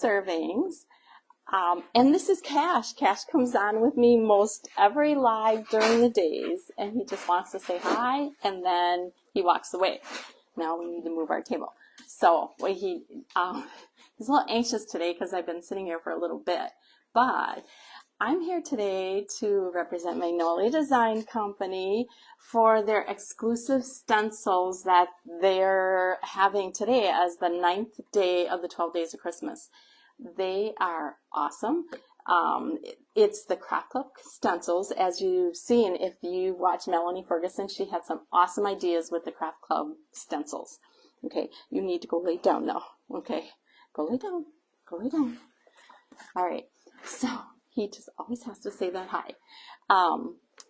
Servings. And this is Cash. Cash comes on with me most every live during the days, and he just wants to say hi, and then he walks away. Now we need to move our table. So he's a little anxious today because I've been sitting here for a little bit, but I'm here today to represent Magnolia Design Company for their exclusive stencils that they're having today as the 9th day of the 12 days of Christmas. They are awesome. It's the Craft Club Stencils. As you've seen, if you watch Melanie Ferguson, she had some awesome ideas with the Craft Club Stencils. Okay, you need to go lay down now. Okay, go lay down. Go lay down. All right, so he just always has to say that hi.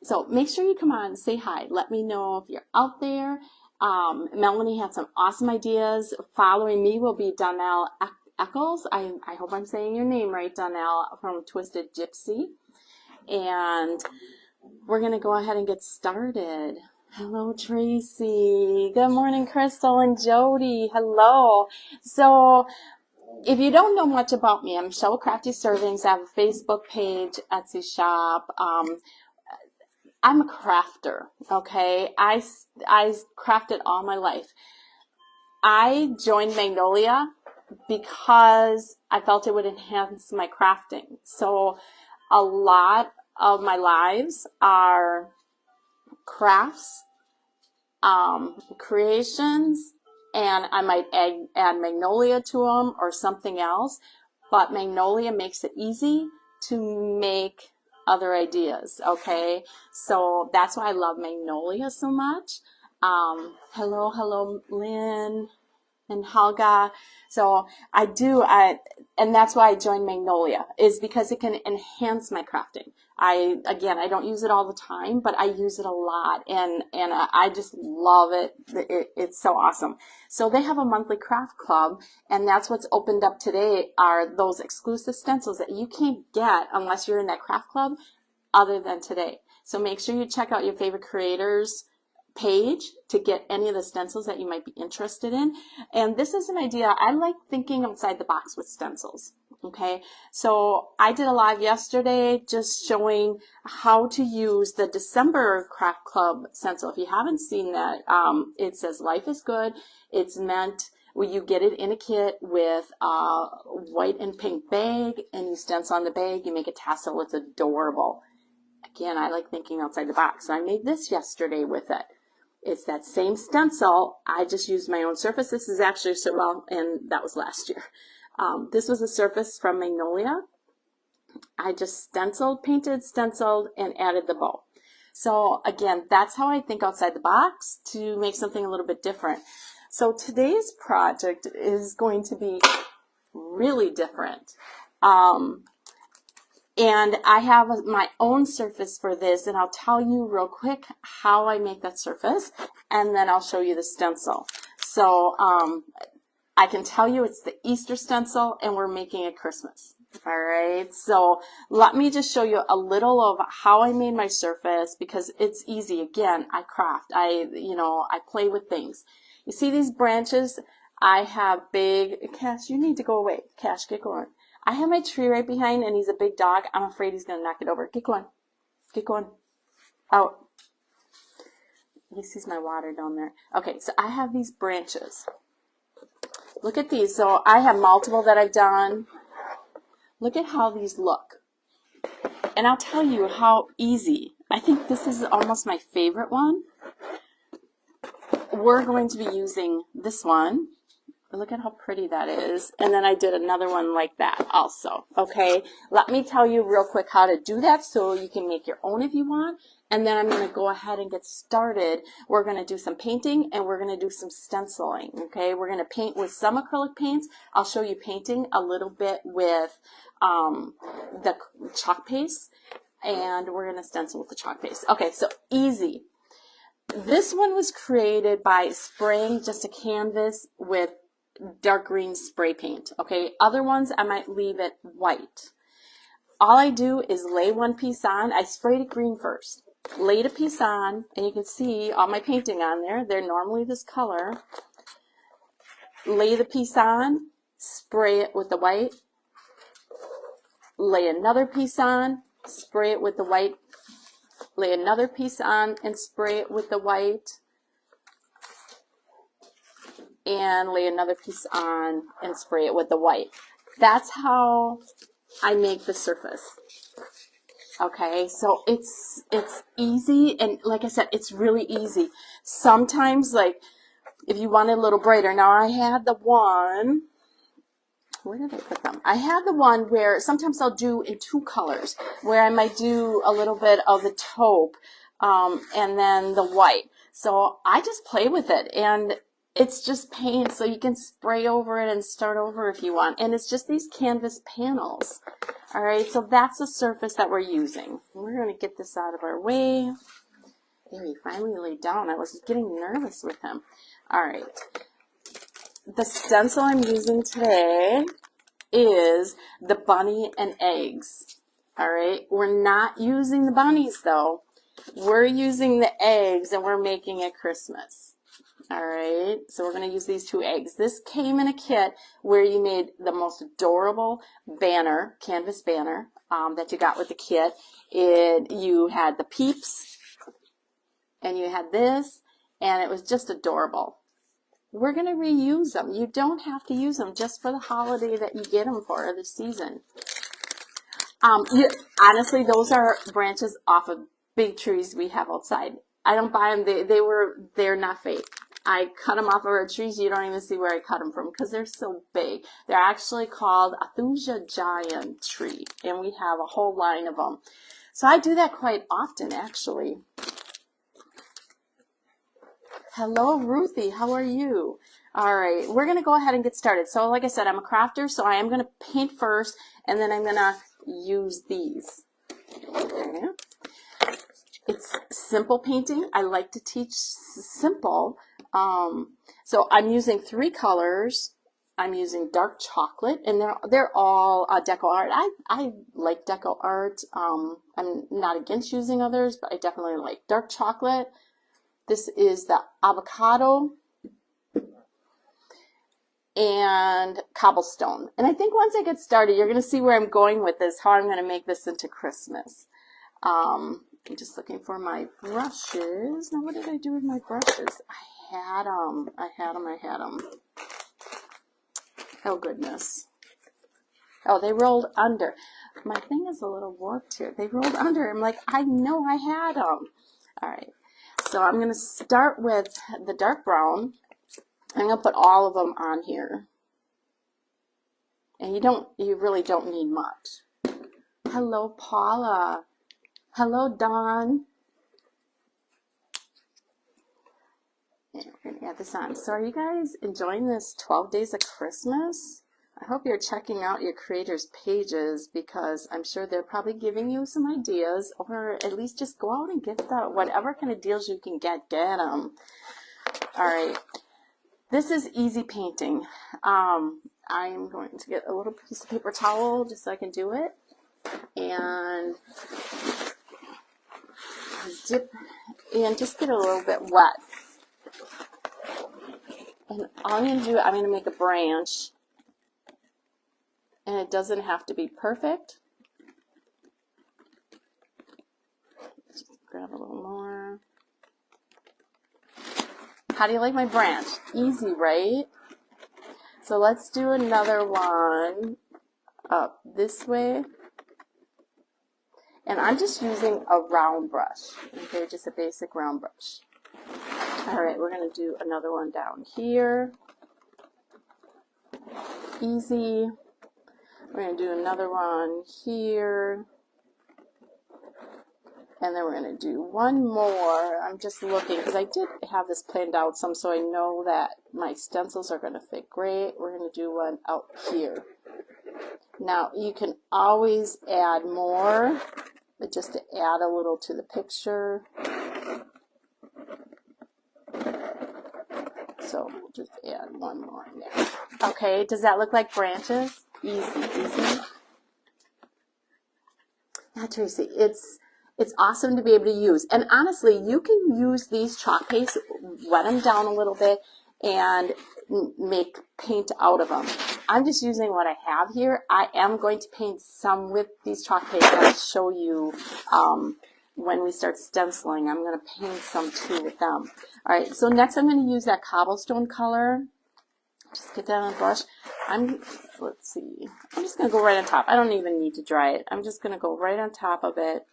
So make sure you come on and say hi. Let me know if you're out there. Melanie had some awesome ideas. Following me will be Donnell Eccles. I hope I'm saying your name right, Donnell, from Twisted Gypsy. And we're going to go ahead and get started. Hello, Tracy. Good morning, Crystal and Jody. Hello. So if you don't know much about me, I'm Michele Crafty Servings. I have a Facebook page, Etsy shop. I'm a crafter, okay? I crafted all my life. I joined Magnolia because I felt it would enhance my crafting. So a lot of my lives are crafts, creations, and I might add Magnolia to them or something else, but Magnolia makes it easy to make other ideas, okay? So that's why I love Magnolia so much. Hello, Lynn and Helga. So and that's why I joined Magnolia, is because it can enhance my crafting. I don't use it all the time, but I use it a lot, and I just love it. It's so awesome. So they have a monthly craft club, and that's what's opened up today are those exclusive stencils that you can't get unless you're in that craft club other than today. So make sure you check out your favorite creators page to get any of the stencils that you might be interested in. And this is an idea. I like thinking outside the box with stencils. Okay, so I did a live yesterday just showing how to use the December Craft Club stencil. If you haven't seen that, it says Life is Good. It's meant where you get it in a kit with a white and pink bag, and you stencil on the bag, you make a tassel. It's adorable. Again, I like thinking outside the box. So I made this yesterday with it. It's that same stencil. I just used my own surface. This is actually, and that was last year. This was a surface from Magnolia. I just painted, stenciled, and added the bow. So again, that's how I think outside the box to make something a little bit different. So today's project is going to be really different. And I have my own surface for this, and I'll tell you real quick how I make that surface, and then I'll show you the stencil. So I can tell you it's the Easter stencil, and we're making it Christmas. All right, so let me just show you a little of how I made my surface, because it's easy. Again, I craft. I play with things. You see these branches? I have big, Cash, you need to go away. Cash, get going. I have my tree right behind, and he's a big dog. I'm afraid he's going to knock it over. Get going. Get going. Out. He sees my water down there. Okay, so I have these branches. Look at these. So I have multiple that I've done. Look at how these look. And I'll tell you how easy. I think this is almost my favorite one. We're going to be using this one. Look at how pretty that is. And then I did another one like that also. Okay, let me tell you real quick how to do that so you can make your own if you want. And then I'm going to go ahead and get started. We're going to do some painting, and we're going to do some stenciling. Okay, we're going to paint with some acrylic paints. I'll show you painting a little bit with the chalk paste, and we're going to stencil with the chalk paste. Okay, so easy. This one was created by spraying just a canvas with dark green spray paint. Okay, other ones I might leave it white. All I do is lay one piece on. I sprayed it green first, laid a piece on, and you can see all my painting on there. They're normally this color. Lay the piece on, spray it with the white, lay another piece on, spray it with the white, lay another piece on and spray it with the white, and lay another piece on and spray it with the white. That's how I make the surface. Okay, so it's easy, and like I said, it's really easy. Sometimes, like, if you want it a little brighter, now I had the one, where did I put them? I had the one where sometimes I'll do in 2 colors, where I might do a little bit of the taupe and then the white. So I just play with it, and it's just paint, so you can spray over it and start over if you want. And it's just these canvas panels. All right, so that's the surface that we're using. We're going to get this out of our way. There, he finally laid down. I was getting nervous with him. All right. The stencil I'm using today is the bunny and eggs. All right, we're not using the bunnies though. We're using the eggs, and we're making it Christmas. All right, so we're going to use these 2 eggs. This came in a kit where you made the most adorable banner, canvas banner that you got with the kit. You had the peeps, and you had this, and it was just adorable. We're going to reuse them. You don't have to use them just for the holiday that you get them for, or the season. Honestly, those are branches off of big trees we have outside. I don't buy them. They're not fake. I cut them off of our trees. You don't even see where I cut them from because they're so big. They're actually called a Thuja giant tree, and we have a whole line of them. So I do that quite often, actually. Hello, Ruthie. How are you? All right, we're going to go ahead and get started. So like I said, I'm a crafter, so I am going to paint first, and then I'm going to use these. Okay. It's simple painting. I like to teach simple. So I'm using 3 colors. I'm using dark chocolate, and they're all deco art. I like deco art. I'm not against using others, but I definitely like dark chocolate. This is the avocado and cobblestone. And I think once I get started, you're going to see where I'm going with this, how I'm going to make this into Christmas. I'm just looking for my brushes. Now, what did I do with my brushes? I had them. Oh, goodness. Oh, they rolled under. My thing is a little warped here. They rolled under. I'm like, I know I had them. All right. So I'm going to start with the dark brown. I'm going to put all of them on here. And you really don't need much. Hello, Paula. Hello, Dawn. And we're going to add this on. So are you guys enjoying this 12 days of Christmas? I hope you're checking out your creators' pages, because I'm sure they're probably giving you some ideas, or at least just go out and get whatever kind of deals you can get them. All right. This is easy painting. I'm going to get a little piece of paper towel just so I can do it. And dip and just get a little bit wet. And all I'm going to do, I'm going to make a branch. And it doesn't have to be perfect. Just grab a little more. How do you like my branch? Easy, right? So let's do another one up this way. And I'm just using a round brush. Okay, just a basic round brush. All right, we're going to do another one down here. Easy. We're going to do another one here. And then we're going to do one more. I'm just looking, because I did have this planned out some, so I know that my stencils are going to fit great. We're going to do one out here. Now, you can always add more, but just to add a little to the picture. So we'll just add one more in there. Okay, does that look like branches? Easy, easy. Now, Tracy, it's awesome to be able to use. And honestly, you can use these chalk pastes, wet them down a little bit, and make paint out of them. I'm just using what I have here. I am going to paint some with these chalk paints. I'll show you when we start stenciling. I'm going to paint some too with them. All right, so next I'm going to use that cobblestone color. Just get that on the brush. Let's see. I'm just going to go right on top. I don't even need to dry it. I'm just going to go right on top of it.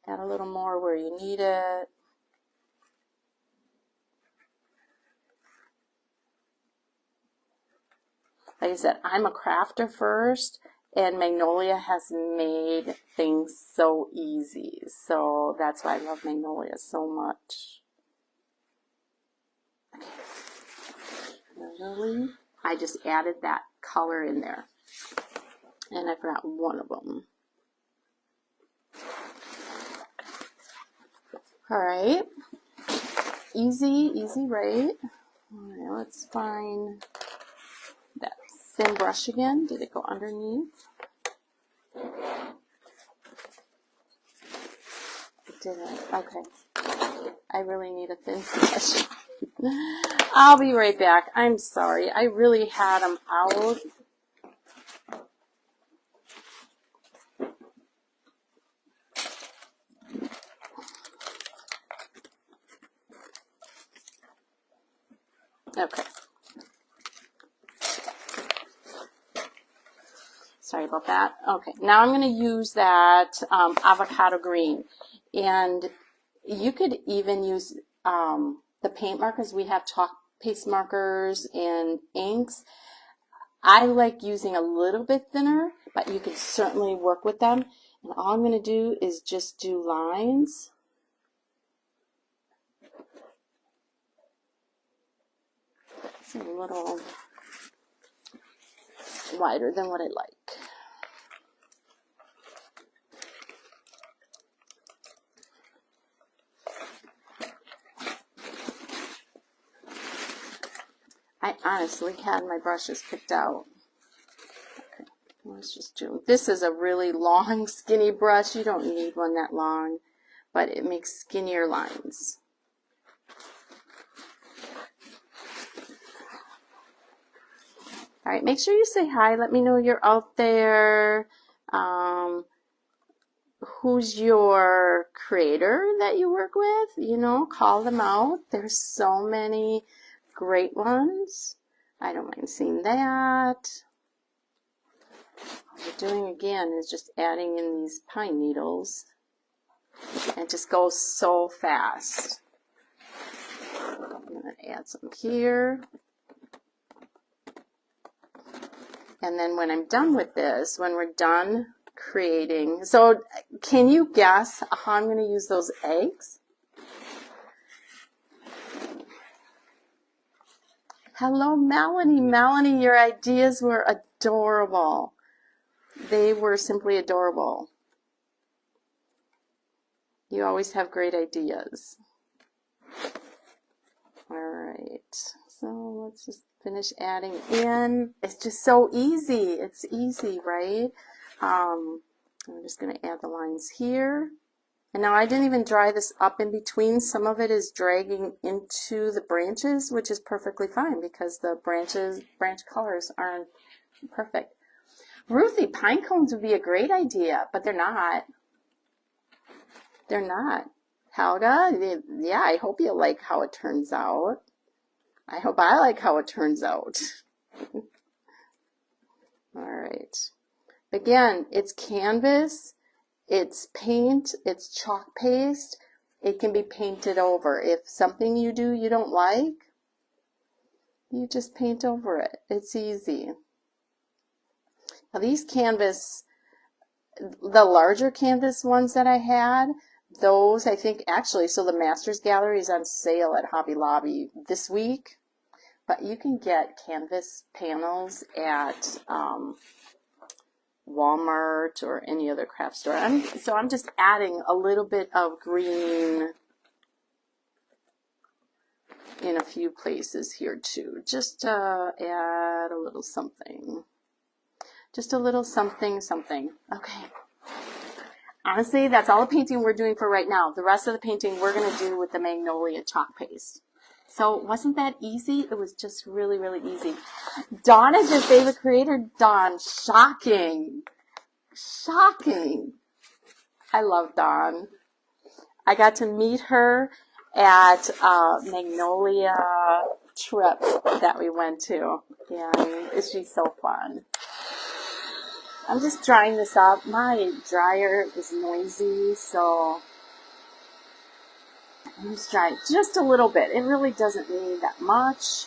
Add a little more where you need it. Like I said, I'm a crafter first, and Magnolia has made things so easy. So that's why I love Magnolia so much. Okay. Literally, I just added that color in there. And I forgot one of them. All right. Easy, right? All right, let's find that thin brush again. Did it go underneath? It didn't. Okay. I really need a thin brush. I'll be right back. I'm sorry. I really had them out. Okay. Sorry about that. Okay, now I'm going to use that avocado green. And you could even use the paint markers. We have chalk paste markers and inks. I like using a little bit thinner, but you can certainly work with them. And all I'm going to do is just do lines. It's a little wider than what I like. I honestly had my brushes picked out. Okay, let's just do. This is a really long, skinny brush. You don't need one that long, but it makes skinnier lines. All right, make sure you say hi. Let me know you're out there. Who's your creator that you work with? You know, call them out. There's so many great ones. I don't mind seeing that. What we're doing again is just adding in these pine needles. And it just goes so fast. I'm going to add some here. And then when I'm done with this, when we're done creating, so can you guess how I'm going to use those eggs? Hello, Melanie. Melanie, your ideas were adorable. They were simply adorable. You always have great ideas. All right. So let's just finish adding in. It's just so easy. It's easy, right? I'm just going to add the lines here. And now I didn't even dry this up in between. Some of it is dragging into the branches, which is perfectly fine because the branch colors aren't perfect. Ruthie, pine cones would be a great idea, but they're not. They're not. Helga, yeah, I hope you like how it turns out. I hope I like how it turns out. All right. Again, it's canvas, it's paint, it's chalk paste. It can be painted over. If something you do you don't like, you just paint over it. It's easy. Now these canvas, the larger canvas ones that I had, those I think actually, so the Masters Gallery is on sale at Hobby Lobby this week. But you can get canvas panels at Walmart or any other craft store. So I'm just adding a little bit of green in a few places here too. Just add a little something. Just a little something, something. Okay. Honestly, that's all the painting we're doing for right now. The rest of the painting we're going to do with the Magnolia chalk paste. So wasn't that easy? It was just really, really easy. Dawn is your favorite creator? Dawn, shocking. Shocking. I love Dawn. I got to meet her at Magnolia trip that we went to. And she's so fun. I'm just drying this up. My dryer is noisy, so I'm just drying just a little bit. It really doesn't need that much.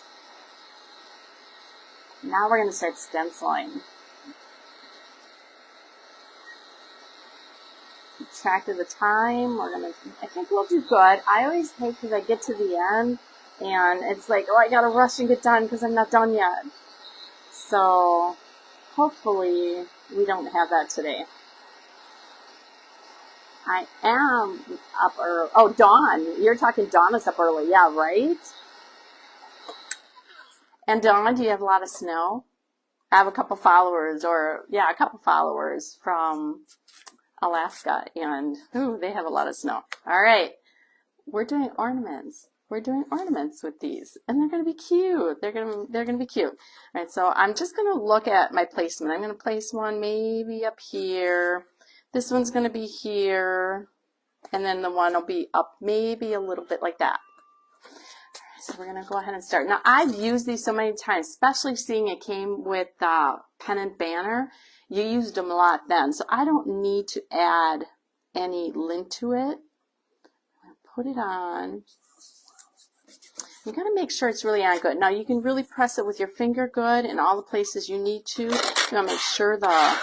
Now we're going to start stenciling. Keep track of the time. I think we'll do good. I always hate because I get to the end and it's like, oh, I got to rush and get done because I'm not done yet. So hopefully we don't have that today. I am up early. Oh, Dawn. You're talking Dawn is up early. Yeah, right? And Dawn, do you have a lot of snow? I have a couple followers from Alaska, and they have a lot of snow. All right. We're doing ornaments. We're doing ornaments with these, and they're going to be cute. They're going to be cute. All right, so I'm just going to look at my placement. I'm going to place one maybe up here. This one's going to be here, and then the one will be up maybe a little bit like that. So we're going to go ahead and start. Now, I've used these so many times, especially seeing it came with pen and banner. You used them a lot then, so I don't need to add any lint to it. Put it on. You got to make sure it's really on good. Now, you can really press it with your finger good in all the places you need to. You want to make sure the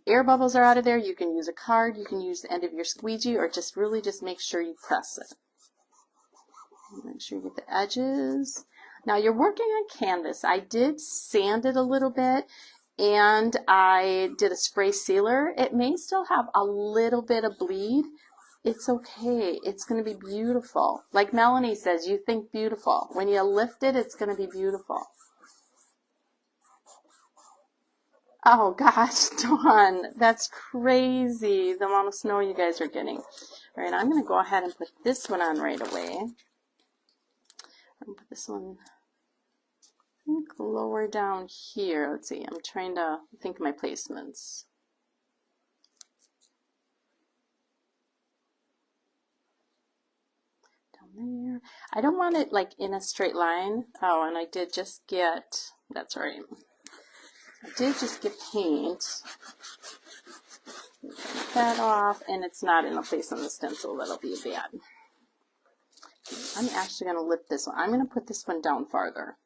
air bubbles are out of there. You can use a card. You can use the end of your squeegee, or just make sure you press it. Make sure you get the edges. Now you're working on canvas. I did sand it a little bit and I did a spray sealer. It may still have a little bit of bleed. It's okay. It's going to be beautiful. Like Melanie says, you think beautiful. When you lift it, it's going to be beautiful. Oh gosh, Dawn, that's crazy, the amount of snow you guys are getting. All right, I'm going to go ahead and put this one on right away. I'm going to put this one lower down here. Let's see, I'm trying to think of my placements. Down there. I don't want it like in a straight line. Oh, and I did just get, that's right. I did just get paint. Take that off, and it's not in a place on the stencil. That'll be bad. I'm actually going to lift this one. I'm going to put this one down farther,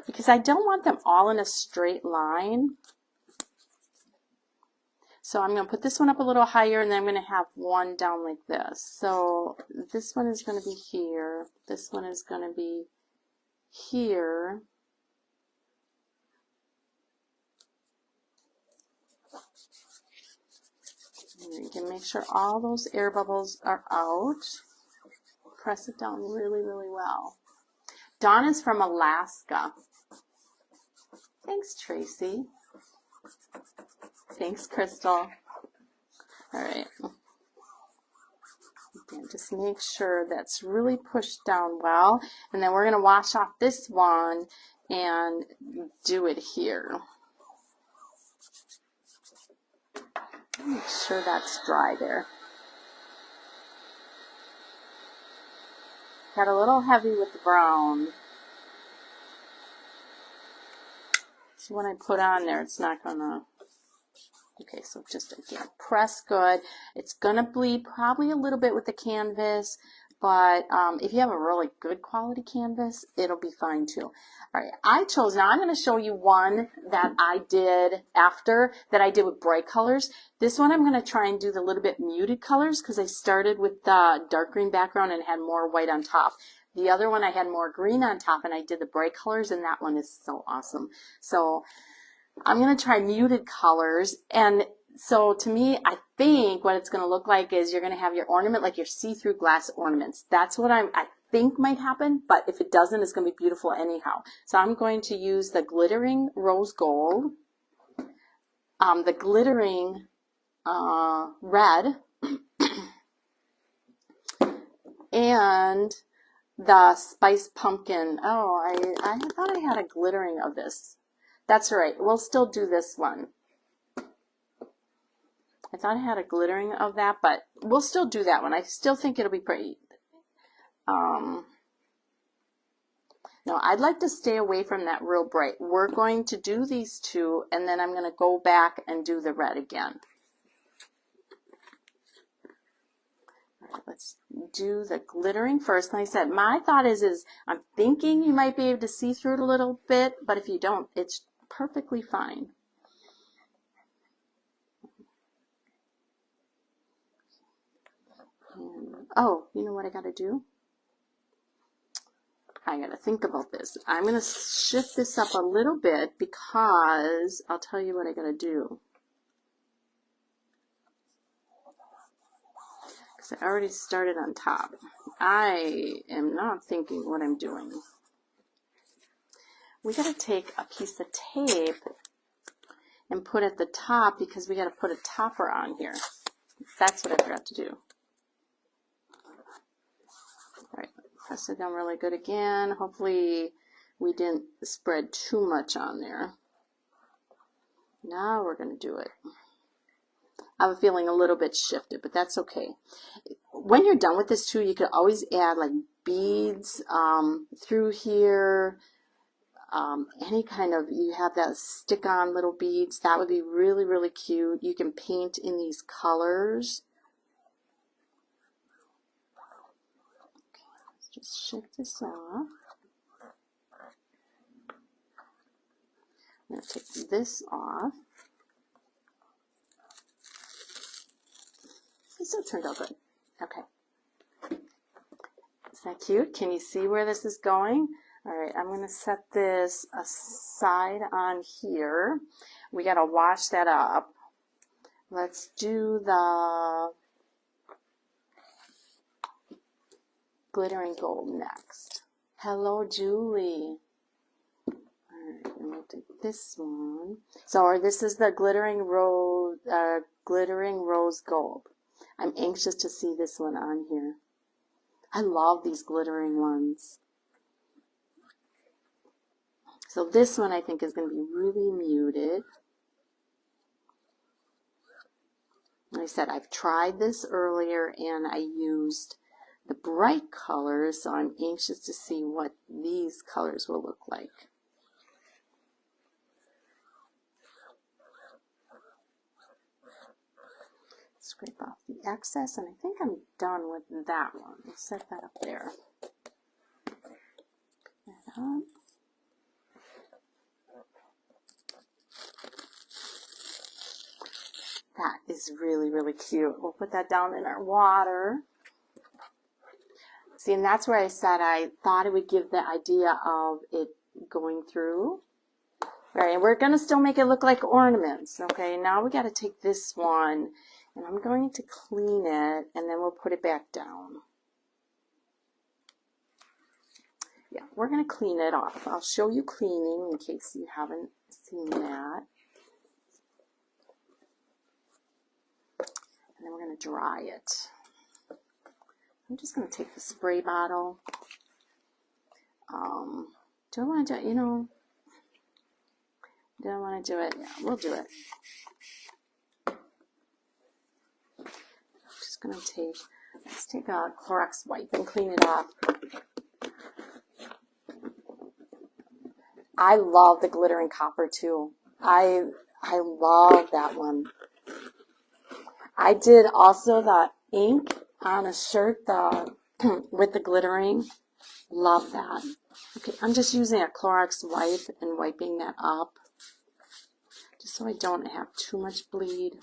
because I don't want them all in a straight line. So I'm going to put this one up a little higher, and then I'm going to have one down like this. So this one is going to be here. This one is going to be here. And you can make sure all those air bubbles are out. Press it down really, really well. Dawn is from Alaska. Thanks, Tracy. Thanks, Crystal. All right. And just make sure that's really pushed down well. And then we're going to wash off this one and do it here. Make sure that's dry there. Got a little heavy with the brown. So when I put on there, it's not gonna, okay, so just again, press good. It's gonna bleed probably a little bit with the canvas, but if you have a really good quality canvas, it'll be fine too. All right, now I'm gonna show you one that I did that I did with bright colors. This one I'm gonna try and do the little bit muted colors because I started with the dark green background and had more white on top. The other one I had more green on top, and I did the bright colors, and that one is so awesome. So I'm going to try muted colors, and so to me, I think what it's going to look like is you're going to have your ornament like your see-through glass ornaments. That's what I think might happen, but if it doesn't, it's going to be beautiful anyhow. So I'm going to use the glittering rose gold, the glittering red, and the spiced pumpkin. Oh, I thought I had a glittering of this. That's right. We'll still do this one. I thought I had a glittering of that, but we'll still do that one. I still think it'll be pretty. No, I'd like to stay away from that real bright. We're going to do these two, and then I'm going to go back and do the red again. All right, let's do the glittering first. Like I said, my thought is I'm thinking you might be able to see through it a little bit, but if you don't, it's perfectly fine. And, oh, you know what I got to do? I got to think about this. I'm going to shift this up a little bit because I'll tell you what I got to do. Because I already started on top. I am not thinking what I'm doing. We got to take a piece of tape and put at the top because we got to put a topper on here. That's what I forgot to do. All right, press it down really good again. Hopefully we didn't spread too much on there. Now we're going to do it. I have a feeling a little bit shifted, but that's okay. When you're done with this too, you could always add like beads through here. Any kind of, you have that stick-on little beads, that would be really, really cute. You can paint in these colors. Okay, let's just shift this off. I'm going to take this off. It still turned out good. Okay. Isn't that cute? Can you see where this is going? All right, I'm going to set this aside on here. We got to wash that up. Let's do the glittering gold next. Hello, Julie. All right, and we'll do this one. So this is the glittering rose gold. I'm anxious to see this one on here. I love these glittering ones. So this one I think is going to be really muted. Like I said, I've tried this earlier and I used the bright colors, so I'm anxious to see what these colors will look like. Scrape off the excess, and I think I'm done with that one. I'll set that up there. Pick that up. That is really, really cute. We'll put that down in our water. See, and that's where I said I thought it would give the idea of it going through. All right, and we're going to still make it look like ornaments. Okay, now we got to take this one, and I'm going to clean it, and then we'll put it back down. Yeah, we're going to clean it off. I'll show you cleaning in case you haven't seen that. And then we're going to dry it. I'm just going to take the spray bottle. Do I want to do it? You know, do I want to do it? Yeah, we'll do it. I'm just going to let's take a Clorox wipe and clean it off. I love the glittering copper too. I love that one. I did also the ink on a shirt with the glittering. Love that. Okay, I'm just using a Clorox wipe and wiping that up just so I don't have too much bleed.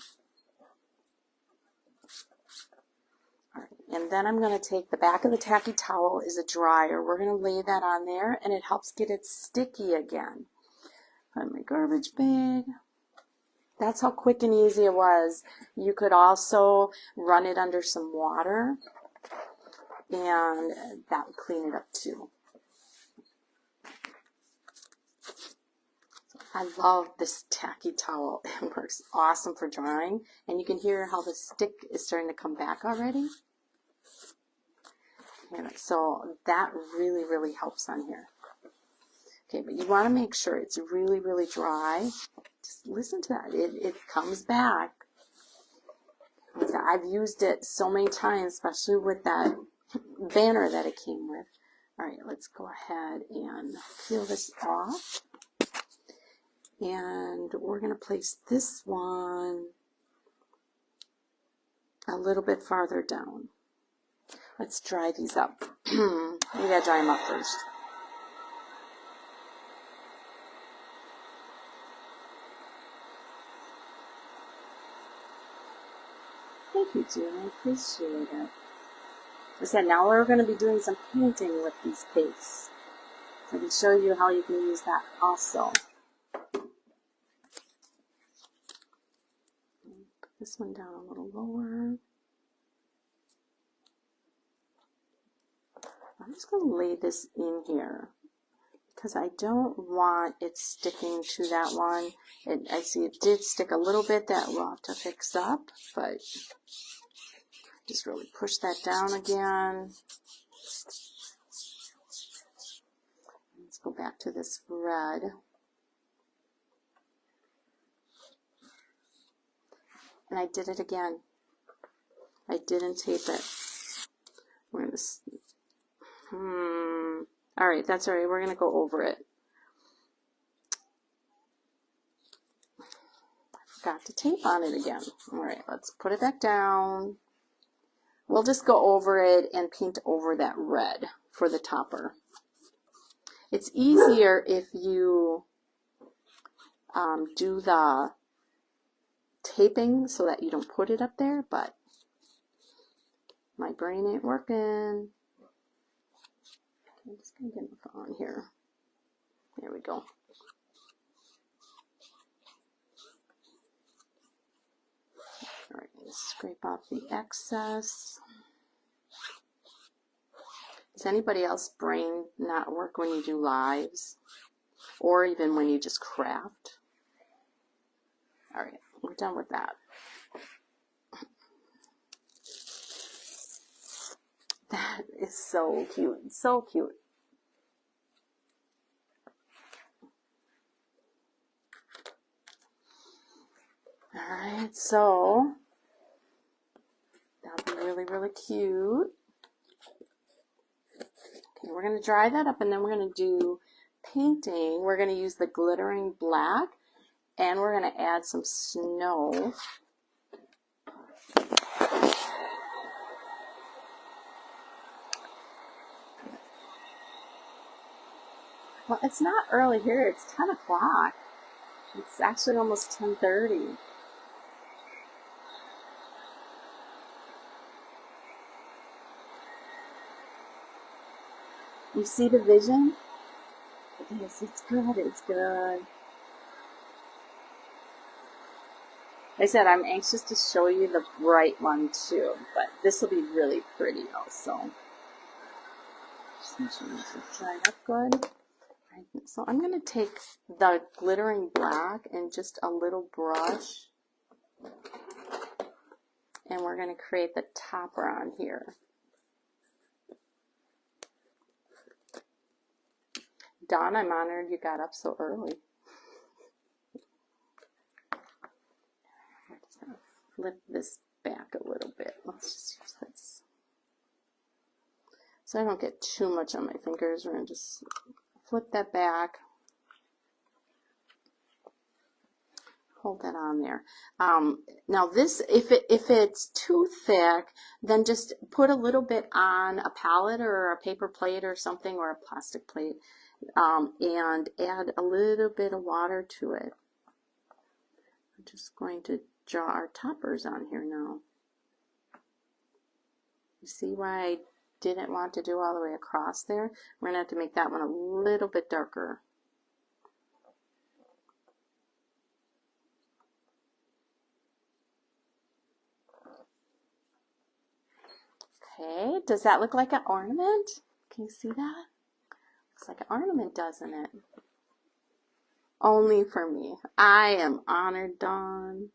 All right, and then I'm going to take the back of the tacky towel is a dryer. We're going to lay that on there, and it helps get it sticky again. Put in my garbage bag. That's how quick and easy it was. You could also run it under some water, and that would clean it up too. I love this tacky towel. It works awesome for drying, and you can hear how the stick is starting to come back already. And so that really, really helps on here. Okay, but you want to make sure it's really, really dry. Just listen to that. It comes back. I've used it so many times, especially with that banner that it came with. All right, let's go ahead and peel this off. And we're going to place this one a little bit farther down. Let's dry these up. We got to dry them up first. Thank you, June. I appreciate it. Like I said, now we're going to be doing some painting with these pastes. So I can show you how you can use that also. Put this one down a little lower. I'm just going to lay this in here because I don't want it sticking to that one. I see it did stick a little bit. That we'll have to fix up, but just really push that down again. Let's go back to this red. And I did it again. I didn't tape it. We're going to... All right, that's all right. We're going to go over it. I forgot to tape on it again. All right, let's put it back down. We'll just go over it and paint over that red for the topper. It's easier if you do the taping so that you don't put it up there, but my brain ain't working. I'm just going to get it on here. There we go. All right, scrape off the excess. Does anybody else brain not work when you do lives? Or even when you just craft? All right, we're done with that. That is so cute, so cute. All right, so that'll be really, really cute. Okay, we're going to dry that up and then we're going to do painting. We're going to use the glittering black and we're going to add some snow. Well, it's not early here. It's 10 o'clock. It's actually almost 10:30. You see the vision? Yes, it's good. It's good. Like I said, I'm anxious to show you the bright one too, but this will be really pretty also. Just make sure it's dried up good. So I'm going to take the glittering black and just a little brush, and we're going to create the topper on here. Dawn, I'm honored you got up so early. I'm just going to flip this back a little bit. Let's just use this. So I don't get too much on my fingers. We're going to just flip that back. Hold that on there. Now this, if it's too thick, then just put a little bit on a palette or a paper plate or something, or a plastic plate, and add a little bit of water to it. I'm just going to draw our toppers on here now. You see why I didn't want to do all the way across there? We're going to have to make that one a little bit darker. Okay, does that look like an ornament? Can you see that? Looks like an ornament, doesn't it? Only for me. I am honored, Dawn.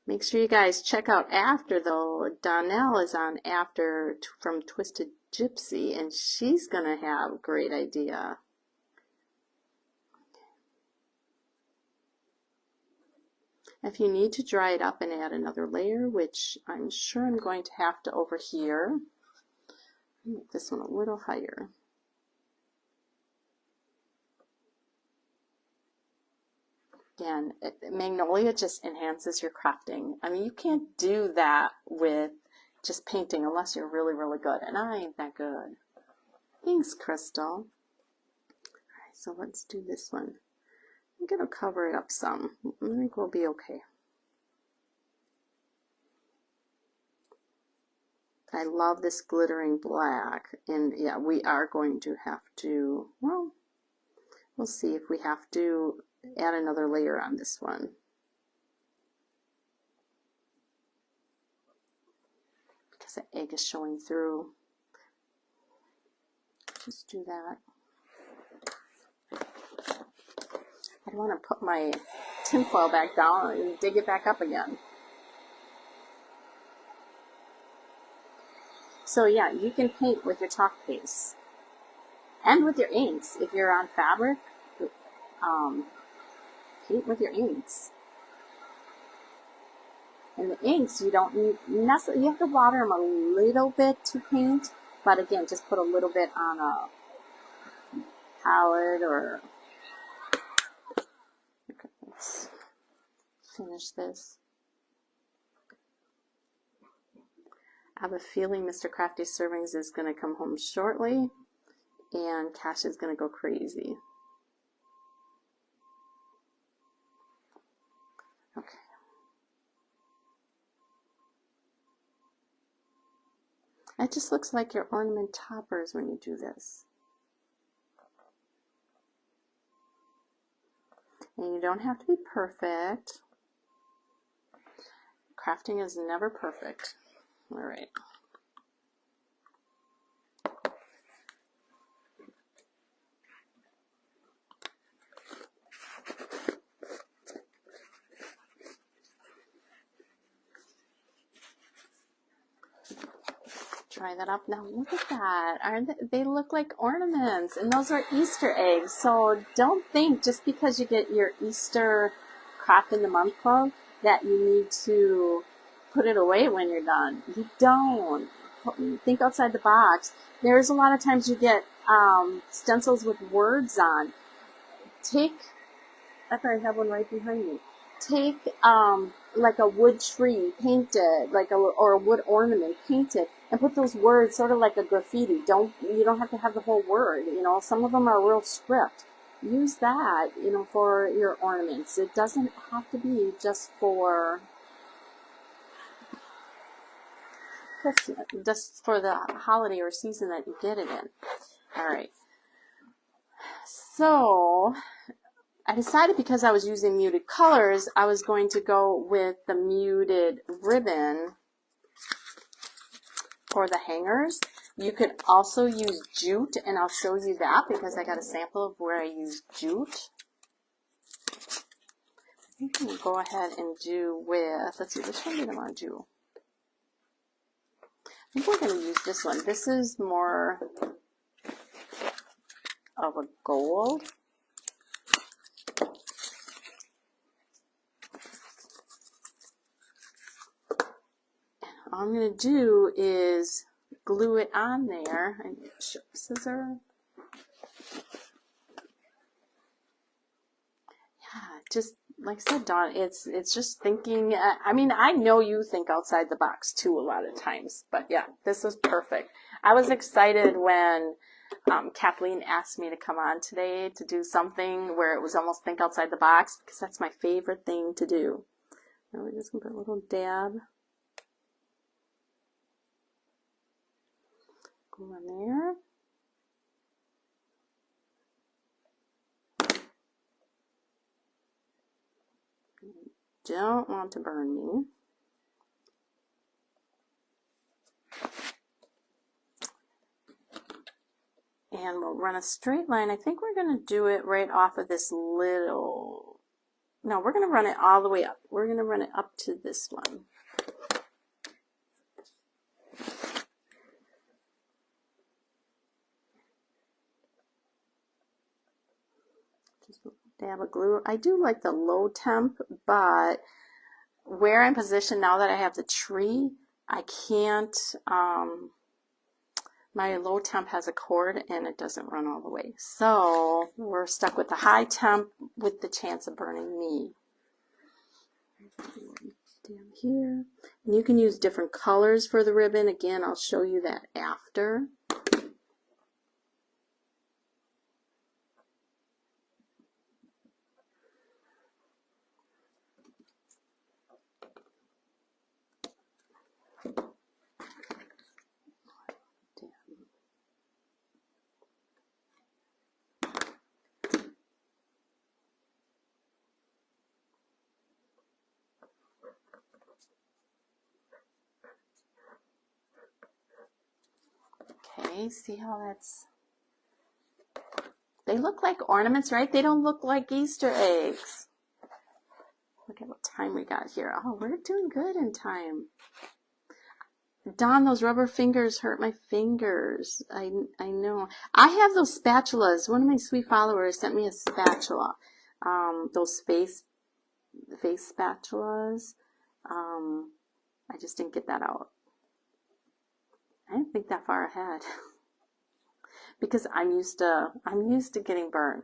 Make sure you guys check out After, though. Donnell is on After from Twisted Gypsy, and she's going to have a great idea. If you need to dry it up and add another layer, which I'm sure I'm going to have to over here, make this one a little higher. Again, Magnolia just enhances your crafting. I mean, you can't do that with just painting unless you're really, really good, and I ain't that good. Thanks, Crystal. All right, so let's do this one. I'm going to cover it up some. I think we'll be okay. I love this glittering black, and yeah, we are going to have to, well, we'll see if we have to add another layer on this one. Because the egg is showing through. Just do that. I don't want to put my tinfoil back down and dig it back up again. So yeah, you can paint with your chalk paste and with your inks. If you're on fabric, paint with your inks. And the inks, you don't need necessarily, you have to water them a little bit to paint, but again, just put a little bit on a palette or, okay, let's finish this. I have a feeling Mr. Crafty Servings is going to come home shortly, and Cash is going to go crazy. Okay. It just looks like your ornament toppers when you do this. And you don't have to be perfect. Crafting is never perfect. All right. Try that up. Now look at that. They look like ornaments, and those are Easter eggs. So don't think just because you get your Easter Craft in the Month Club that you need to put it away when you're done. You don't. Think outside the box. There's a lot of times you get stencils with words on. I probably have one right behind me. Take like a wood tree, paint it, or a wood ornament, paint it, and put those words sort of like a graffiti. You don't have to have the whole word. You know, some of them are real script. Use that, you know, for your ornaments. It doesn't have to be just for Christmas, just for the holiday or season that you get it in. All right. So I decided because I was using muted colors, I was going to go with the muted ribbon for the hangers. You could also use jute, and I'll show you that because I got a sample of where I use jute. I think I'm going to go ahead and do with, let's see, which one did I want to do? I think we're going to use this one. This is more of a gold. All I'm going to do is glue it on there. And scissor. Yeah, just like I said, Dawn, it's just thinking. I mean, I know you think outside the box too a lot of times, but yeah, this was perfect. I was excited when Kathleen asked me to come on today to do something where it was almost think outside the box, because that's my favorite thing to do. Now we're just going to put a little dab. Go on there. Don't want to burn me. And we'll run a straight line. I think we're going to do it right off of this little Now we're going to run it all the way up. We're going to run it up to this one. Just dab of glue. I do like the low temp, but where I'm positioned now that I have the tree, I can't, my low temp has a cord and it doesn't run all the way. So we're stuck with the high temp with the chance of burning me. Down here. And you can use different colors for the ribbon. Again, I'll show you that after. Okay, see how that's, they look like ornaments, right? They don't look like Easter eggs. Look at what time we got here. Oh, we're doing good in time. Dawn, those rubber fingers hurt my fingers. I know. I have those spatulas. One of my sweet followers sent me a spatula. Those face spatulas. I just didn't get that out. I didn't think that far ahead because I'm used to getting burned.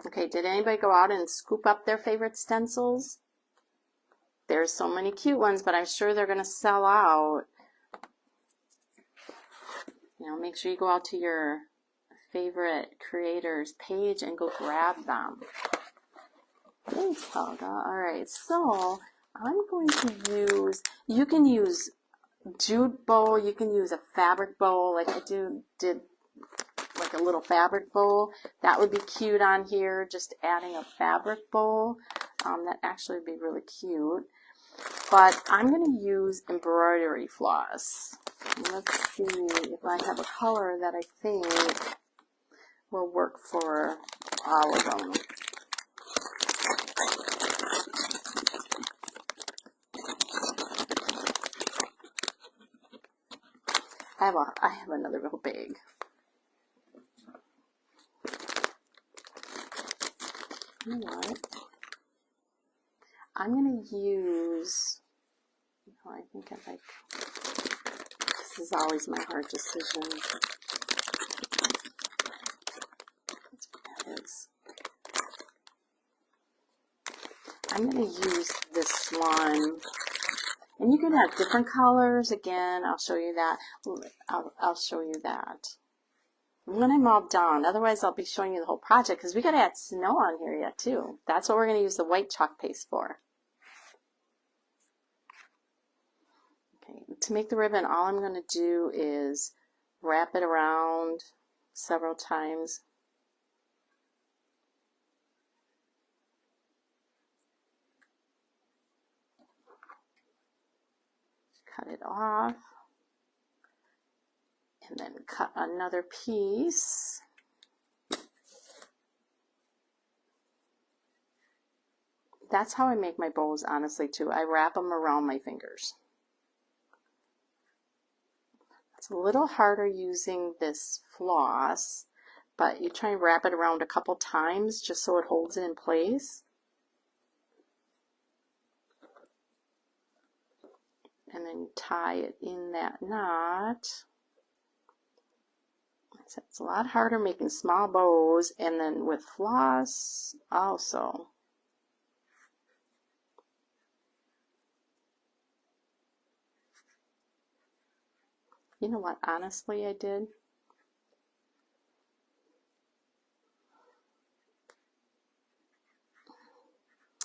Okay, did anybody go out and scoop up their favorite stencils? There's so many cute ones, but I'm sure they're going to sell out. You know, make sure you go out to your favorite creators page and go grab them. Thanks, Helga. All right, so I'm going to use, you can use jute bowl, you can use a fabric bowl, like I did like a little fabric bowl. That would be cute on here, just adding a fabric bowl. That actually would be really cute. But I'm going to use embroidery floss. Let's see if I have a color that I think will work for all of them. I have another real big. You know what? I'm going to use, I think I like, this is always my hard decision. That's what that is. I'm going to use this one. And you can have different colors. Again, I'll show you that. I'll show you that when I'm all done. Otherwise, I'll be showing you the whole project because we got to add snow on here yet too. That's what we're going to use the white chalk paste for. Okay, to make the ribbon, all I'm going to do is wrap it around several times. Cut it off. And then cut another piece. That's how I make my bows, honestly, too. I wrap them around my fingers. It's a little harder using this floss, but you try and wrap it around a couple times just so it holds it in place. And then tie it in that knot. It's a lot harder making small bows, and then with floss also. You know what, honestly, I did?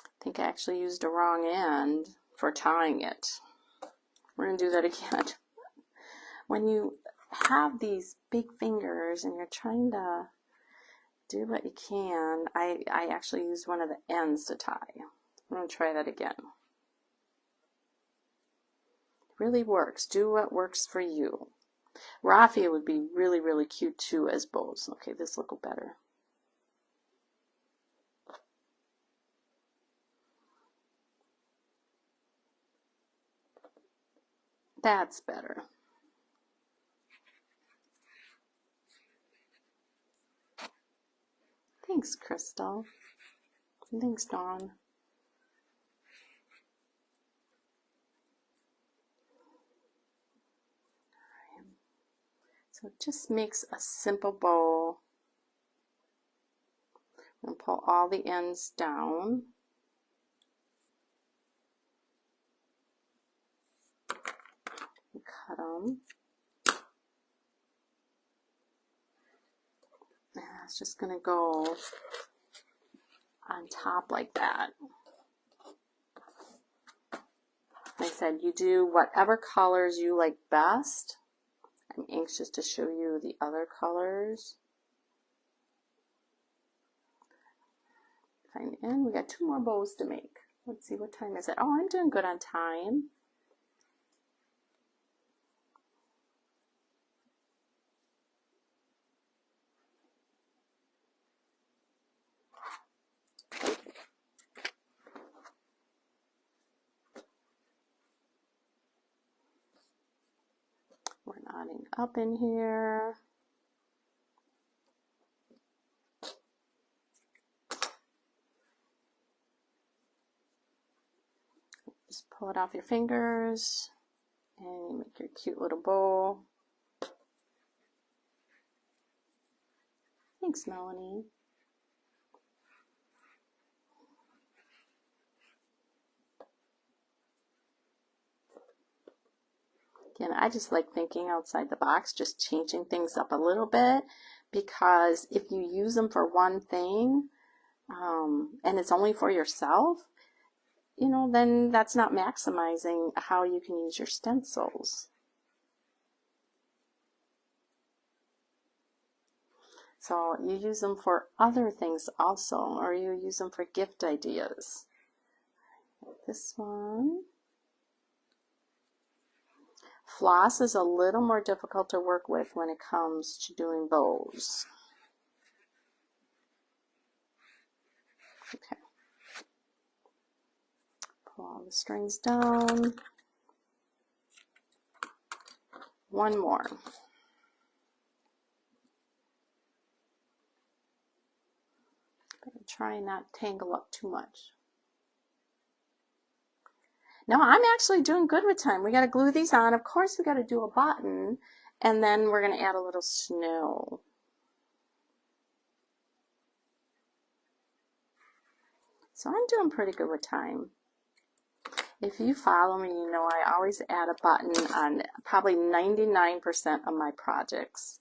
I think think I actually used a wrong end for tying it. We're going to do that again. When you have these big fingers and you're trying to do what you can, I actually used one of the ends to tie. I'm going to try that again. It really works. Do what works for you. Raffia would be really, really cute too as bows. Okay, this will go better. That's better. Thanks, Crystal. Thanks, Dawn. So it just makes a simple bow. I'm going to pull all the ends down. And cut them. And it's just going to go on top like that. Like I said, you do whatever colors you like best. I'm anxious to show you the other colors. And we got 2 more bows to make. Let's see, what time is it? Oh, I'm doing good on time. We're knotting up in here. Just pull it off your fingers and you make your cute little bow. Thanks, Melanie. Again, I just like thinking outside the box, just changing things up a little bit, because if you use them for one thing and it's only for yourself, you know, then that's not maximizing how you can use your stencils. So you use them for other things also, or you use them for gift ideas. This one. Floss is a little more difficult to work with when it comes to doing bows. Okay. Pull all the strings down. One more. Try and not tangle up too much. No, I'm actually doing good with time. We got to glue these on. Of course, we got to do a button, and then we're going to add a little snow. So I'm doing pretty good with time. If you follow me, you know I always add a button on probably 99% of my projects.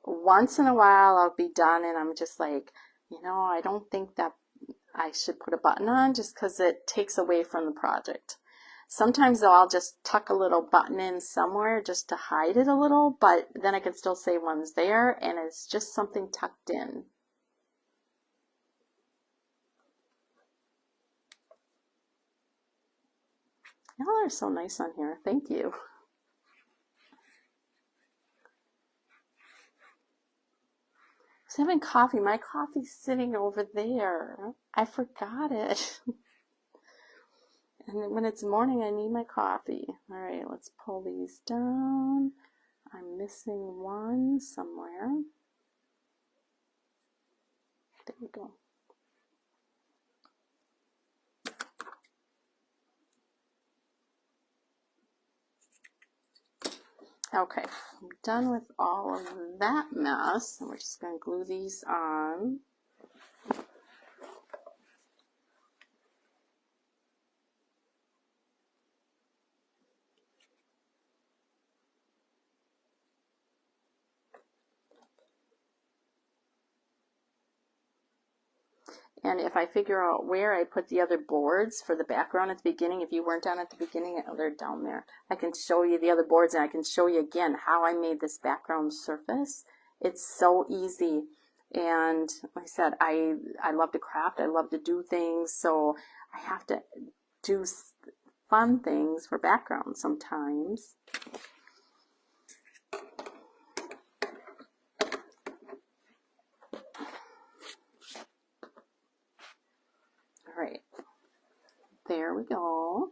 Once in a while, I'll be done, and I'm just like, you know, I don't think that I should put a button on just because it takes away from the project. Sometimes though, I'll just tuck a little button in somewhere just to hide it a little, but then I can still say one's there and it's just something tucked in. Y'all are so nice on here. Thank you. I was having coffee. My coffee's sitting over there. I forgot it. And when it's morning, I need my coffee. All right, let's pull these down. I'm missing one somewhere. There we go. Okay, I'm done with all of that mess, and we're just going to glue these on. And if I figure out where I put the other boards for the background at the beginning, if you weren't on at the beginning, oh, they're down there. I can show you the other boards, and I can show you again how I made this background surface. It's so easy. And like I said, I love to craft. I love to do things. So I have to do fun things for background sometimes. All right, there we go.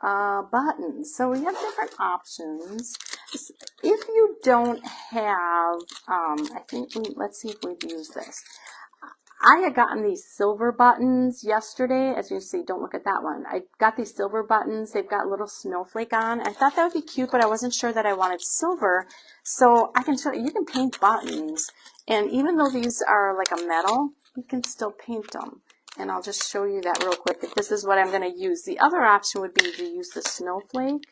Buttons. So we have different options. If you don't have, I think, let's see if we've used this. I had gotten these silver buttons yesterday. As you see, don't look at that one. I got these silver buttons. They've got a little snowflake on. I thought that would be cute, but I wasn't sure that I wanted silver. So I can show you, you can paint buttons. And even though these are like a metal, you can still paint them. And I'll just show you that real quick. If this is what I'm going to use. The other option would be to use the snowflake.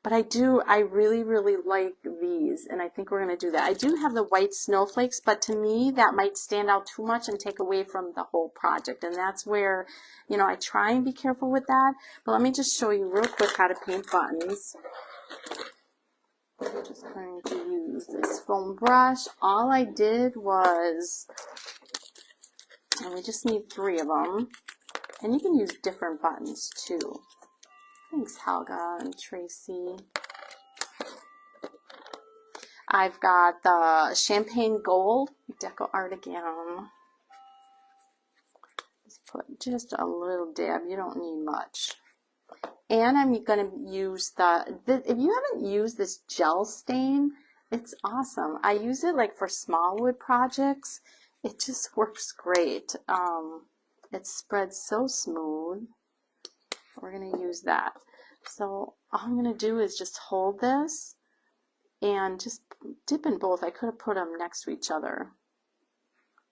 But I really, really like these, and I think we're going to do that. I do have the white snowflakes, but to me, that might stand out too much and take away from the whole project. And that's where, you know, I try and be careful with that. But let me just show you real quick how to paint buttons. I'm just going to use this foam brush. All I did was, and we just need 3 of them. And you can use different buttons too. Thanks, Helga and Tracy. I've got the Champagne Gold Deco Art again. Let's put just a little dab. You don't need much. And I'm going to use if you haven't used this gel stain, it's awesome. I use it like for small wood projects. It just works great. It spreads so smooth. We're going to use that. So all I'm going to do is just hold this and just dip in both. I could have put them next to each other.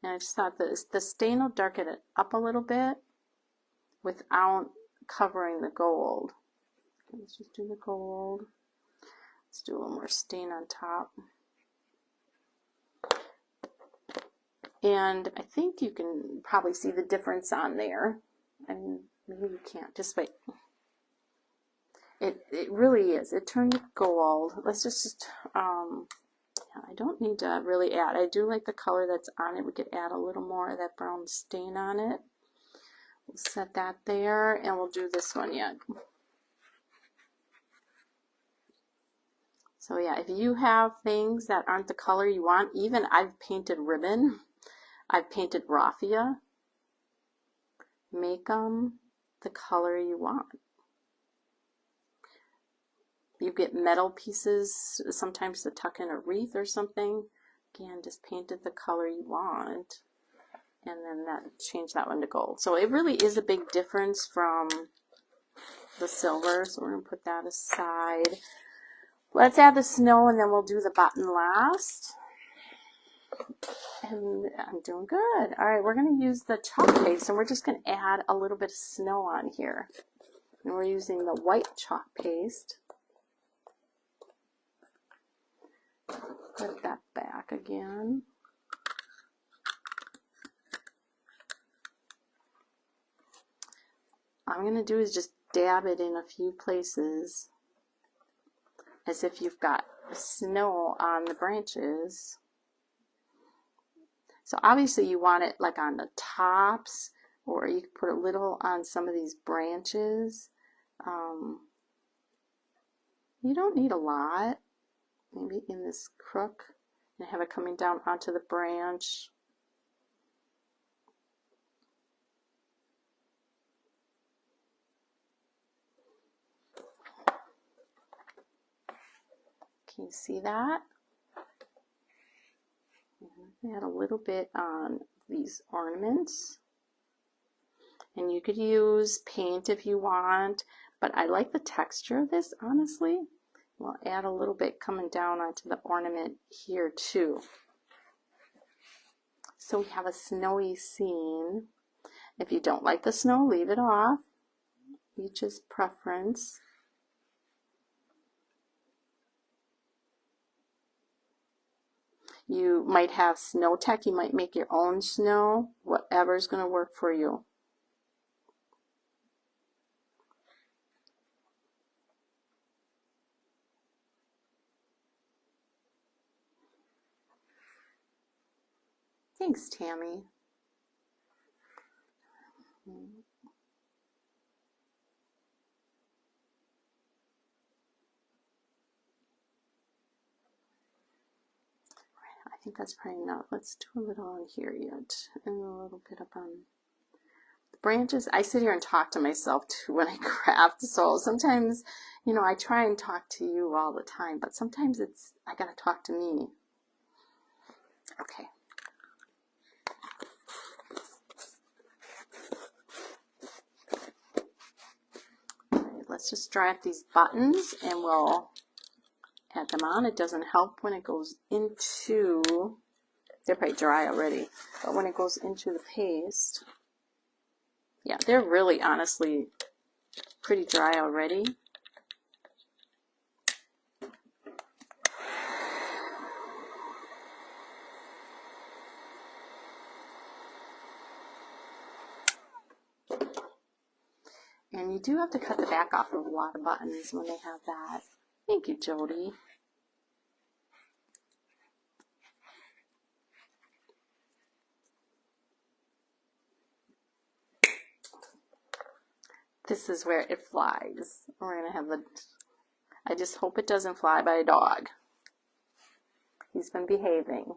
And I just thought the stain will darken it up a little bit without covering the gold. Let's just do the gold. Let's do a little more stain on top. And I think you can probably see the difference on there. I mean, maybe you can't. Just wait. It really is. It turned gold. Let's just, I don't need to really add. I do like the color that's on it. We could add a little more of that brown stain on it. We'll set that there, and we'll do this one yet. So yeah, if you have things that aren't the color you want, even I've painted ribbon. I've painted raffia. Make them the color you want. You get metal pieces sometimes to tuck in a wreath or something. Again, just paint it the color you want, and then change that one to gold. So it really is a big difference from the silver. So we're going to put that aside. Let's add the snow, and then we'll do the button last. And I'm doing good. All right, we're going to use the chalk paste, and we're just going to add a little bit of snow on here. And we're using the white chalk paste. Put that back again. All I'm going to do is just dab it in a few places as if you've got snow on the branches. So obviously you want it like on the tops, or you can put a little on some of these branches. You don't need a lot. Maybe in this crook, and have it coming down onto the branch. Can you see that? Add a little bit on these ornaments. And you could use paint if you want, but I like the texture of this, honestly. We'll add a little bit coming down onto the ornament here too. So we have a snowy scene. If you don't like the snow, leave it off. Each's preference. You might have snow tech. You might make your own snow. Whatever's going to work for you. Thanks, Tammy. I think that's probably enough. Let's do a little on here yet, and a little bit up on the branches. I sit here and talk to myself too when I craft, so sometimes, you know, I try and talk to you all the time, but sometimes I gotta talk to me. Okay. All right, let's just dry up these buttons and we'll add them on. It doesn't help when it goes into, they're probably dry already, but when it goes into the paste, yeah, they're really honestly pretty dry already. And you do have to cut the back off of a lot of buttons when they have that. Thank you, Jody. This is where it flies. We're going to have the, I just hope it doesn't fly by a dog. He's been behaving.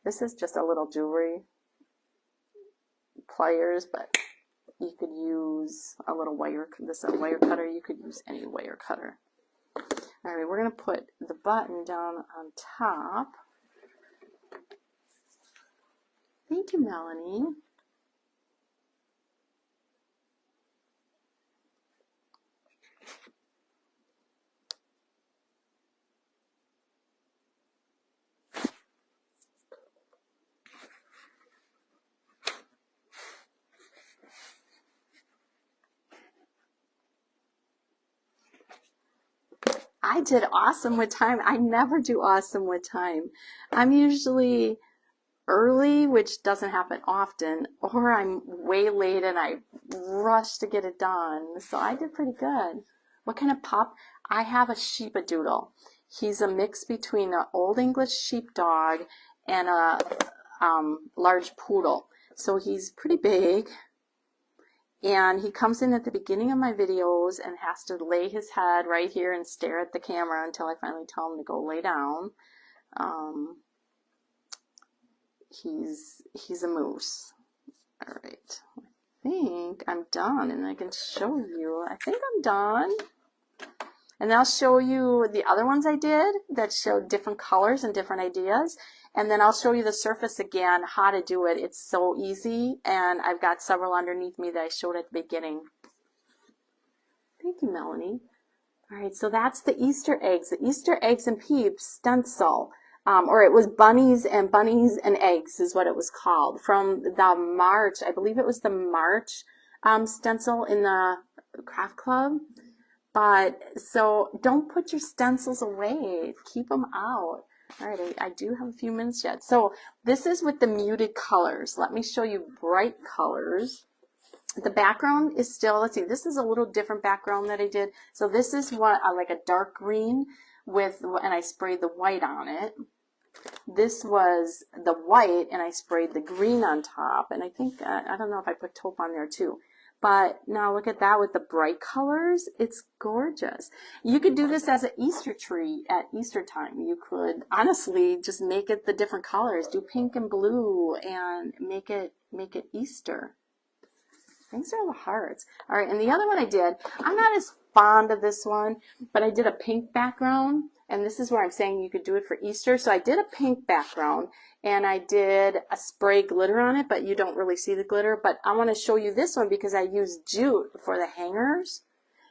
This is just a little jewelry pliers, but you could use a little wire, this is a wire cutter, you could use any wire cutter. All right, we're going to put the button down on top. Thank you, Melanie. I did awesome with time. I never do awesome with time. I'm usually early, which doesn't happen often, or I'm way late and I rush to get it done. So I did pretty good. What kind of pup? I have a sheepadoodle. He's a mix between an Old English sheepdog and a large poodle. So he's pretty big. And he comes in at the beginning of my videos and has to lay his head right here and stare at the camera until I finally tell him to go lay down. He's a moose. All right. I think I'm done and I can show you. I think I'm done. And I'll show you the other ones I did that showed different colors and different ideas. And then I'll show you the surface again, how to do it. It's so easy, and I've got several underneath me that I showed at the beginning. Thank you, Melanie. All right, so that's the Easter eggs and Peeps stencil. Or it was bunnies and eggs is what it was called, from the March, I believe it was the March stencil in the Craft Club. But so don't put your stencils away, keep them out. All right, I do have a few minutes yet. So this is with the muted colors. Let me show you bright colors. The background is still, let's see, this is a little different background that I did. So this is what like a dark green with, and I sprayed the white on it. This was the white and I sprayed the green on top. And I think, I don't know if I put taupe on there too. But now look at that with the bright colors. It's gorgeous. You could do this as an Easter tree at Easter time. You could honestly just make it the different colors. Do pink and blue and make it Easter. Thanks for the hearts. All right, and the other one I did, I'm not as fond of this one, but I did a pink background. And this is where I'm saying you could do it for Easter. So I did a pink background and I did a spray glitter on it, but you don't really see the glitter. But I want to show you this one because I used jute for the hangers.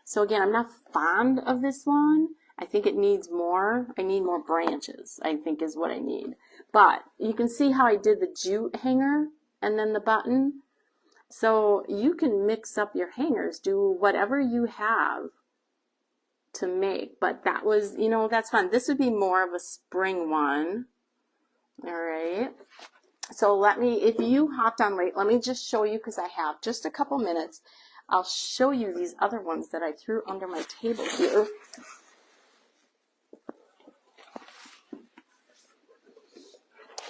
So again, I'm not fond of this one. I think it needs more. I need more branches, I think is what I need. But you can see how I did the jute hanger and then the button. So you can mix up your hangers, do whatever you have to make, but that was, you know, that's fun. This would be more of a spring one. All right. So let me, if you hopped on late, let me just show you, because I have just a couple minutes. I'll show you these other ones that I threw under my table here.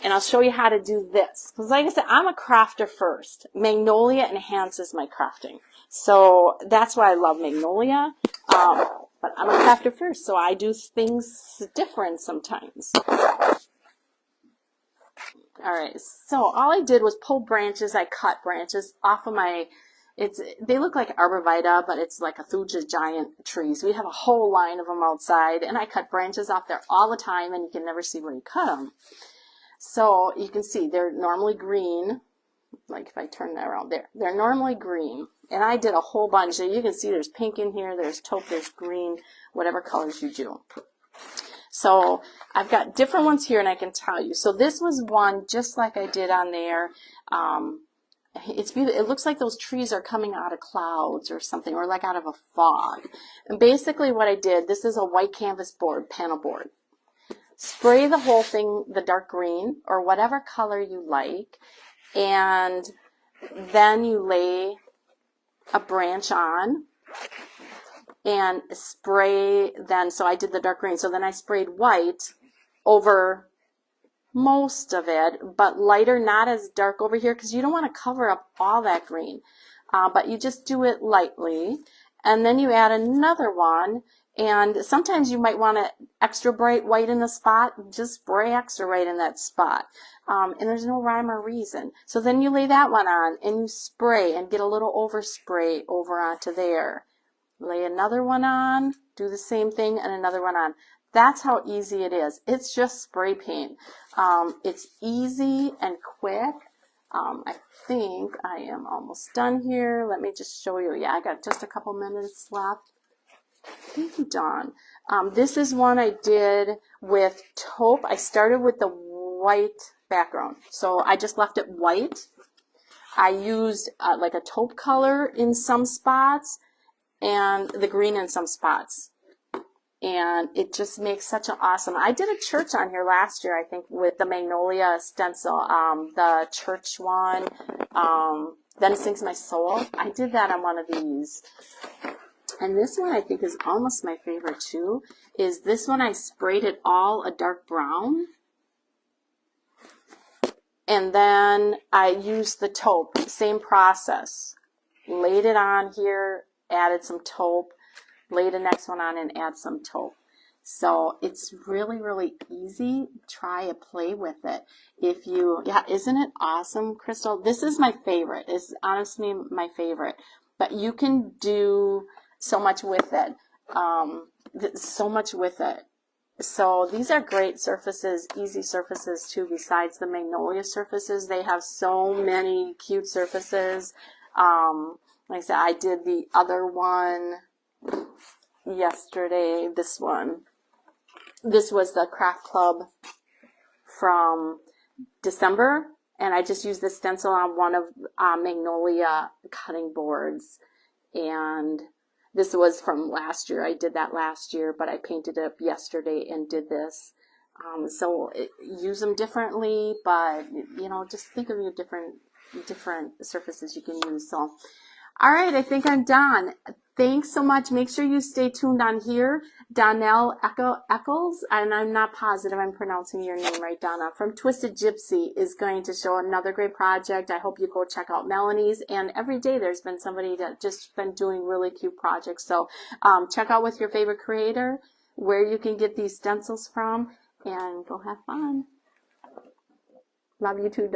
And I'll show you how to do this. Because like I said, I'm a crafter first. Magnolia enhances my crafting. So that's why I love Magnolia. But I'm a crafter first, so I do things different sometimes. All right, so all I did was pull branches. I cut branches off of my, they look like arborvitae, but it's like a thuja giant trees. We have a whole line of them outside, and I cut branches off there all the time, and you can never see where you cut them. So you can see they're normally green. Like if I turn that around there, they're normally green. And I did a whole bunch. So you can see there's pink in here, there's taupe, there's green, whatever colors you do. So I've got different ones here, and I can tell you. So this was one just like I did on there. It's beautiful. It looks like those trees are coming out of clouds or something, or like out of a fog. And basically what I did, this is a white canvas board, panel board. Spray the whole thing the dark green or whatever color you like, and then you lay a branch on and spray then, so I did the dark green, so then I sprayed white over most of it, but lighter, not as dark over here, because you don't want to cover up all that green, but you just do it lightly, and then you add another one. And sometimes you might want an extra bright white in the spot. Just spray extra white in that spot. And there's no rhyme or reason. So then you lay that one on and you spray and get a little overspray over onto there. Lay another one on, do the same thing, and another one on. That's how easy it is. It's just spray paint. It's easy and quick. I think I am almost done here. Let me just show you. Yeah, I got just a couple minutes left. Thank you, Dawn. This is one I did with taupe. I started with the white background, so I just left it white. I used like a taupe color in some spots and the green in some spots. And it just makes such an awesome, I did a church on here last year, I think, with the Magnolia stencil, the church one, Then Sings My Soul. I did that on one of these. And this one I think is almost my favorite too, is this one I sprayed it all a dark brown. And then I used the taupe, same process. Laid it on here, added some taupe, laid the next one on and add some taupe. So it's really, really easy. Try a play with it. If you, yeah, isn't it awesome, Crystal? This is my favorite. It's honestly my favorite. But you can do so much with it. So these are great surfaces, easy surfaces too, besides the Magnolia surfaces. They have so many cute surfaces. Like I said, I did the other one yesterday, this one. This was the Craft Club from December, and I just used the stencil on one of Magnolia cutting boards. And this was from last year. I did that last year, but I painted it up yesterday and did this. Use them differently, but, you know, just think of your different surfaces you can use. So, all right, I think I'm done. Thanks so much. Make sure you stay tuned on here. Donnell Eccles, and I'm not positive I'm pronouncing your name right, Donna, from Twisted Gypsy is going to show another great project. I hope you go check out Melanie's. And every day there's been somebody that just been doing really cute projects. So check out with your favorite creator, where you can get these stencils from, and go have fun. Love you too, Donna.